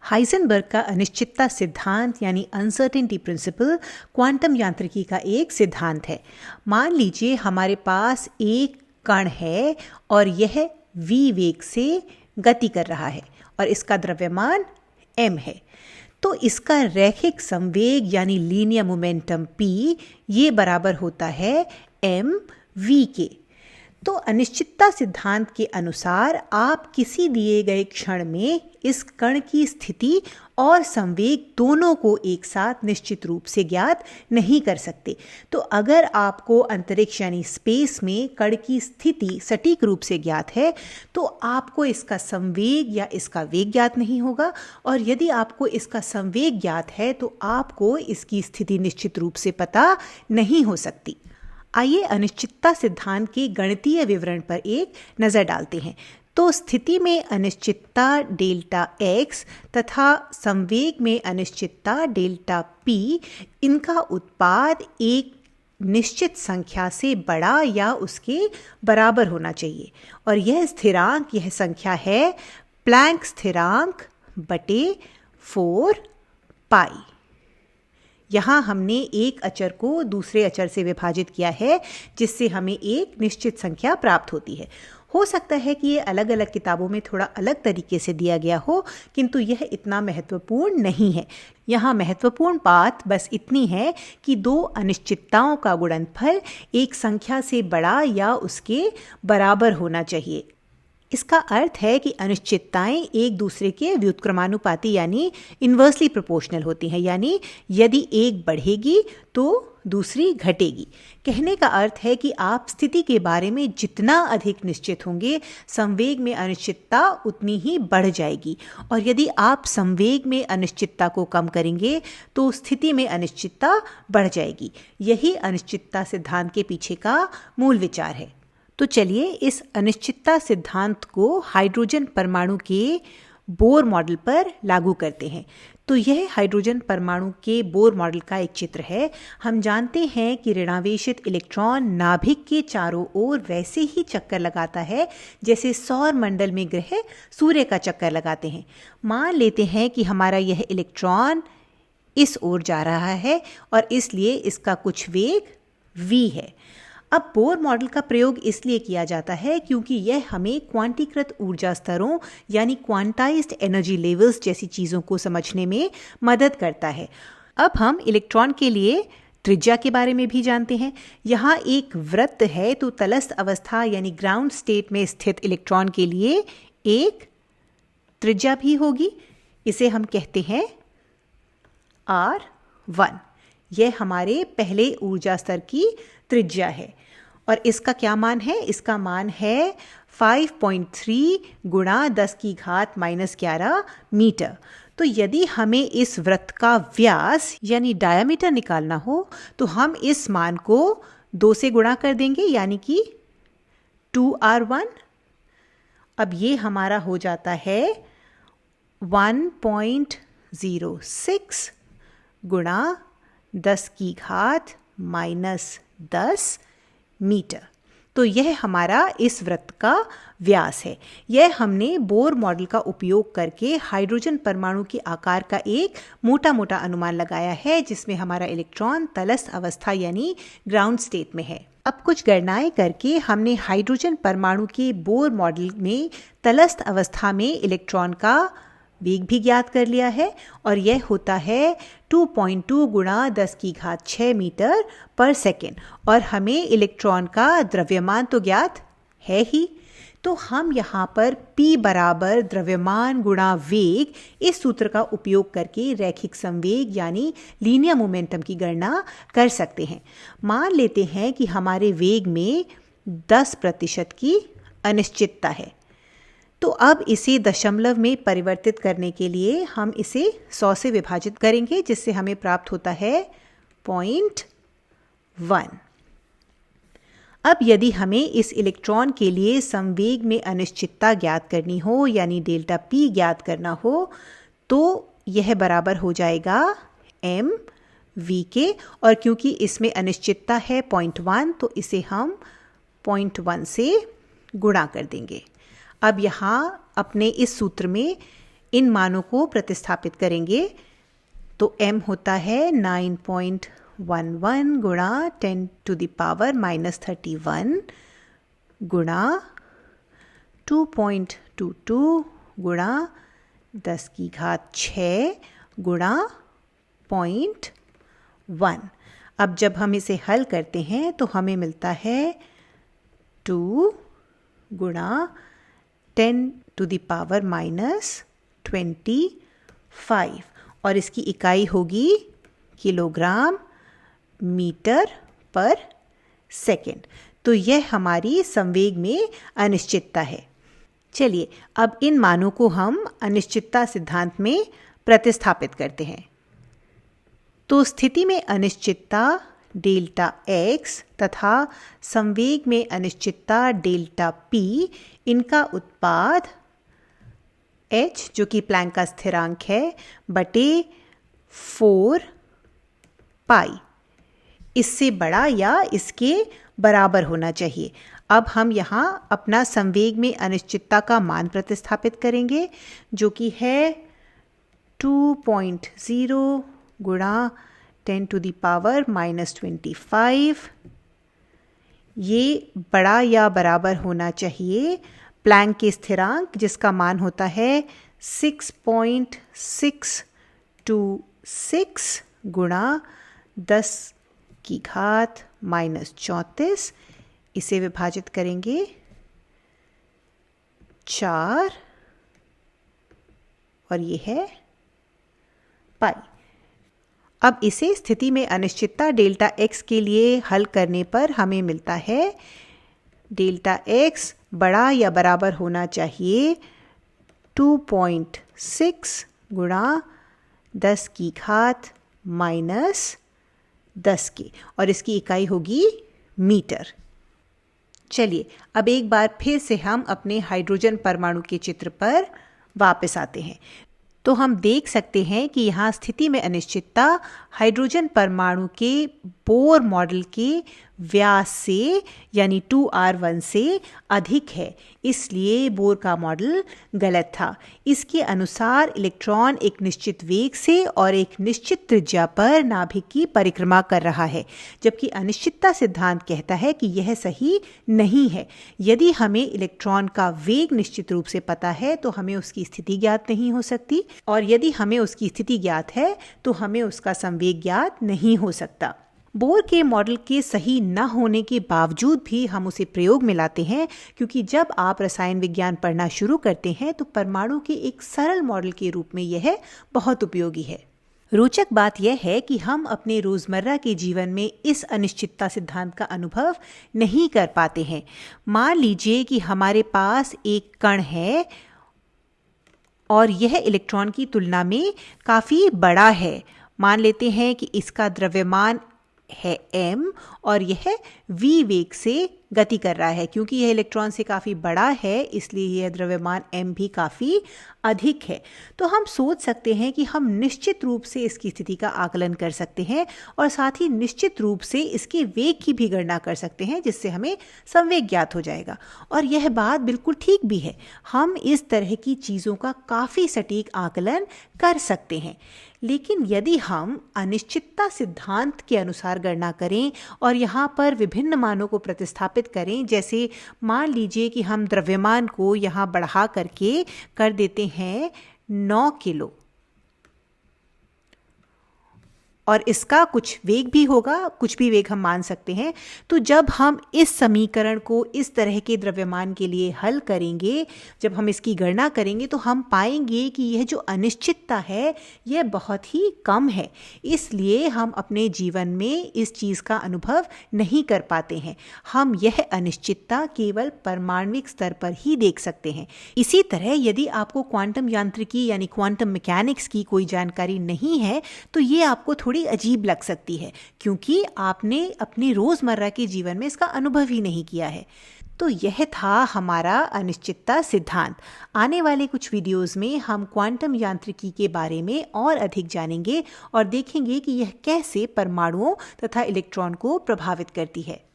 Heisenberg का अनिश्चितता सिद्धांत यानी अनसर्टेनिटी प्रिंसिपल क्वांटम यांत्रिकी का एक सिद्धांत है। मान लीजिए हमारे पास एक कण है और यह v वेग से गति कर रहा है और इसका द्रव्यमान m है। तो इसका रैखिक संवेग यानी लीनियर मोमेंटम p ये बराबर होता है m v के। तो अनिश्चितता सिद्धांत के अनुसार आप किसी दिए गए क्षण में इस कण की स्थिति और संवेग दोनों को एक साथ निश्चित रूप से ज्ञात नहीं कर सकते। तो अगर आपको अंतरिक्ष यानी स्पेस में कण की स्थिति सटीक रूप से ज्ञात है तो आपको इसका संवेग या इसका वेग ज्ञात नहीं होगा, और यदि आपको इसका संवेग ज्ञात है तो आपको इसकी स्थिति निश्चित रूप से पता नहीं हो सकती। आइए अनिश्चितता सिद्धांत के गणितीय विवरण पर एक नज़र डालते हैं। तो स्थिति में अनिश्चितता डेल्टा x तथा संवेग में अनिश्चितता डेल्टा p, इनका उत्पाद एक निश्चित संख्या से बड़ा या उसके बराबर होना चाहिए, और यह स्थिरांक, यह संख्या है प्लैंक स्थिरांक बटे 4 पाई। यहाँ हमने एक अचर को दूसरे अचर से विभाजित किया है जिससे हमें एक निश्चित संख्या प्राप्त होती है। हो सकता है कि ये अलग अलग किताबों में थोड़ा अलग तरीके से दिया गया हो, किंतु यह इतना महत्वपूर्ण नहीं है। यहाँ महत्वपूर्ण बात बस इतनी है कि दो अनिश्चितताओं का गुणनफल एक संख्या से बड़ा या उसके बराबर होना चाहिए। इसका अर्थ है कि अनिश्चितताएं एक दूसरे के व्युत्क्रमानुपाती यानी इन्वर्सली प्रोपोर्शनल होती हैं, यानी यदि एक बढ़ेगी तो दूसरी घटेगी। कहने का अर्थ है कि आप स्थिति के बारे में जितना अधिक निश्चित होंगे, संवेग में अनिश्चितता उतनी ही बढ़ जाएगी, और यदि आप संवेग में अनिश्चितता को कम करेंगे तो स्थिति में अनिश्चितता बढ़ जाएगी। यही अनिश्चितता सिद्धांत के पीछे का मूल विचार है। तो चलिए इस अनिश्चितता सिद्धांत को हाइड्रोजन परमाणु के बोर मॉडल पर लागू करते हैं। तो यह हाइड्रोजन परमाणु के बोर मॉडल का एक चित्र है। हम जानते हैं कि ऋणावेशित इलेक्ट्रॉन नाभिक के चारों ओर वैसे ही चक्कर लगाता है जैसे सौर मंडल में ग्रह सूर्य का चक्कर लगाते हैं। मान लेते हैं कि हमारा यह इलेक्ट्रॉन इस ओर जा रहा है और इसलिए इसका कुछ वेग v है। अब बोर मॉडल का प्रयोग इसलिए किया जाता है क्योंकि यह हमें क्वांटीकृत ऊर्जा स्तरों यानी क्वांटाइज्ड एनर्जी लेवल्स जैसी चीज़ों को समझने में मदद करता है। अब हम इलेक्ट्रॉन के लिए त्रिज्या के बारे में भी जानते हैं। यहाँ एक वृत्त है, तो तलस्थ अवस्था यानी ग्राउंड स्टेट में स्थित इलेक्ट्रॉन के लिए एक त्रिज्या भी होगी। इसे हम कहते हैं R1। यह हमारे पहले ऊर्जा स्तर की त्रिज्या है, और इसका क्या मान है? इसका मान है 5.3 गुणा 10 की घात -11 मीटर। तो यदि हमें इस वृत्त का व्यास यानी डायमीटर निकालना हो तो हम इस मान को 2 से गुणा कर देंगे, यानी कि 2R1। अब ये हमारा हो जाता है 1.06 गुणा 10 की घात -10 मीटर। तो यह हमारा इस वृत्त का व्यास है। यह हमने बोर मॉडल का उपयोग करके हाइड्रोजन परमाणु के आकार का एक मोटा मोटा अनुमान लगाया है, जिसमें हमारा इलेक्ट्रॉन तलस्थ अवस्था यानी ग्राउंड स्टेट में है। अब कुछ गणनाएं करके हमने हाइड्रोजन परमाणु के बोर मॉडल में तलस्थ अवस्था में इलेक्ट्रॉन का वेग भी ज्ञात कर लिया है, और यह होता है 2.2 गुणा 10 की घात 6 मीटर पर सेकेंड। और हमें इलेक्ट्रॉन का द्रव्यमान तो ज्ञात है ही, तो हम यहाँ पर P बराबर द्रव्यमान गुणा वेग इस सूत्र का उपयोग करके रैखिक संवेग यानी लीनियर मोमेंटम की गणना कर सकते हैं। मान लेते हैं कि हमारे वेग में 10% की अनिश्चितता है। तो अब इसे दशमलव में परिवर्तित करने के लिए हम इसे 100 से विभाजित करेंगे, जिससे हमें प्राप्त होता है 0.1। अब यदि हमें इस इलेक्ट्रॉन के लिए संवेग में अनिश्चितता ज्ञात करनी हो यानी डेल्टा P ज्ञात करना हो, तो यह बराबर हो जाएगा m v के, और क्योंकि इसमें अनिश्चितता है 0.1 तो इसे हम 0.1 से गुणा कर देंगे। अब यहाँ अपने इस सूत्र में इन मानों को प्रतिस्थापित करेंगे तो m होता है 9.11 गुणा 10 to the power -31 गुणा 2.22 गुणा 10 की घात 6 गुणा 0.1। अब जब हम इसे हल करते हैं तो हमें मिलता है 2 गुणा 10 to the power -25 और इसकी इकाई होगी किलोग्राम मीटर पर सेकंड। तो यह हमारी संवेग में अनिश्चितता है। चलिए अब इन मानों को हम अनिश्चितता सिद्धांत में प्रतिस्थापित करते हैं। तो स्थिति में अनिश्चितता डेल्टा x तथा संवेग में अनिश्चितता डेल्टा p, इनका उत्पाद h जो कि प्लैंक का स्थिरांक है बटे 4 पाई इससे बड़ा या इसके बराबर होना चाहिए। अब हम यहाँ अपना संवेग में अनिश्चितता का मान प्रतिस्थापित करेंगे जो कि है 2.0 गुणा 10 to the power -25। ये बड़ा या बराबर होना चाहिए प्लैंक के स्थिरांक जिसका मान होता है 6.626 गुणा 10 की घात -34। इसे विभाजित करेंगे 4 और ये है पाई। अब इसे स्थिति में अनिश्चितता डेल्टा x के लिए हल करने पर हमें मिलता है डेल्टा x बड़ा या बराबर होना चाहिए 2.6 गुणा 10 की घात -10 के और इसकी इकाई होगी मीटर। चलिए अब एक बार फिर से हम अपने हाइड्रोजन परमाणु के चित्र पर वापस आते हैं। तो हम देख सकते हैं कि यहाँ स्थिति में अनिश्चितता हाइड्रोजन परमाणु के बोर मॉडल के व्यास से यानी 2r1 से अधिक है, इसलिए बोर का मॉडल गलत था। इसके अनुसार इलेक्ट्रॉन एक निश्चित वेग से और एक निश्चित त्रिज्या पर नाभिक की परिक्रमा कर रहा है, जबकि अनिश्चितता सिद्धांत कहता है कि यह सही नहीं है। यदि हमें इलेक्ट्रॉन का वेग निश्चित रूप से पता है तो हमें उसकी स्थिति ज्ञात नहीं हो सकती, और यदि हमें उसकी स्थिति ज्ञात है तो हमें उसका संवेग ज्ञात नहीं हो सकता। बोर के मॉडल के सही न होने के बावजूद भी हम उसे प्रयोग में लाते हैं, क्योंकि जब आप रसायन विज्ञान पढ़ना शुरू करते हैं तो परमाणु के एक सरल मॉडल के रूप में यह बहुत उपयोगी है। रोचक बात यह है कि हम अपने रोजमर्रा के जीवन में इस अनिश्चितता सिद्धांत का अनुभव नहीं कर पाते हैं। मान लीजिए कि हमारे पास एक कण है और यह इलेक्ट्रॉन की तुलना में काफ़ी बड़ा है। मान लेते हैं कि इसका द्रव्यमान है m और यह v वेग से गति कर रहा है। क्योंकि यह इलेक्ट्रॉन से काफ़ी बड़ा है इसलिए यह द्रव्यमान m भी काफ़ी अधिक है। तो हम सोच सकते हैं कि हम निश्चित रूप से इसकी स्थिति का आकलन कर सकते हैं और साथ ही निश्चित रूप से इसके वेग की भी गणना कर सकते हैं, जिससे हमें संवेग ज्ञात हो जाएगा। और यह बात बिल्कुल ठीक भी है, हम इस तरह की चीज़ों का काफ़ी सटीक आकलन कर सकते हैं। लेकिन यदि हम अनिश्चितता सिद्धांत के अनुसार गणना करें और यहाँ पर विभिन्न मानों को प्रतिस्थापित करें, जैसे मान लीजिए कि हम द्रव्यमान को यहाँ बढ़ा करके कर देते हैं 9 किलो और इसका कुछ वेग भी होगा, कुछ भी वेग हम मान सकते हैं। तो जब हम इस समीकरण को इस तरह के द्रव्यमान के लिए हल करेंगे, जब हम इसकी गणना करेंगे तो हम पाएंगे कि यह जो अनिश्चितता है यह बहुत ही कम है। इसलिए हम अपने जीवन में इस चीज़ का अनुभव नहीं कर पाते हैं। हम यह अनिश्चितता केवल परमाणविक स्तर पर ही देख सकते हैं। इसी तरह यदि आपको क्वांटम यांत्रिकी यानी क्वांटम मैकेनिक्स की कोई जानकारी नहीं है तो ये आपको थोड़ी अजीब लग सकती है, क्योंकि आपने अपने रोजमर्रा के जीवन में इसका अनुभव ही नहीं किया है। तो यह था हमारा अनिश्चितता सिद्धांत। आने वाले कुछ वीडियोस में हम क्वांटम यांत्रिकी के बारे में और अधिक जानेंगे और देखेंगे कि यह कैसे परमाणुओं तथा इलेक्ट्रॉन को प्रभावित करती है।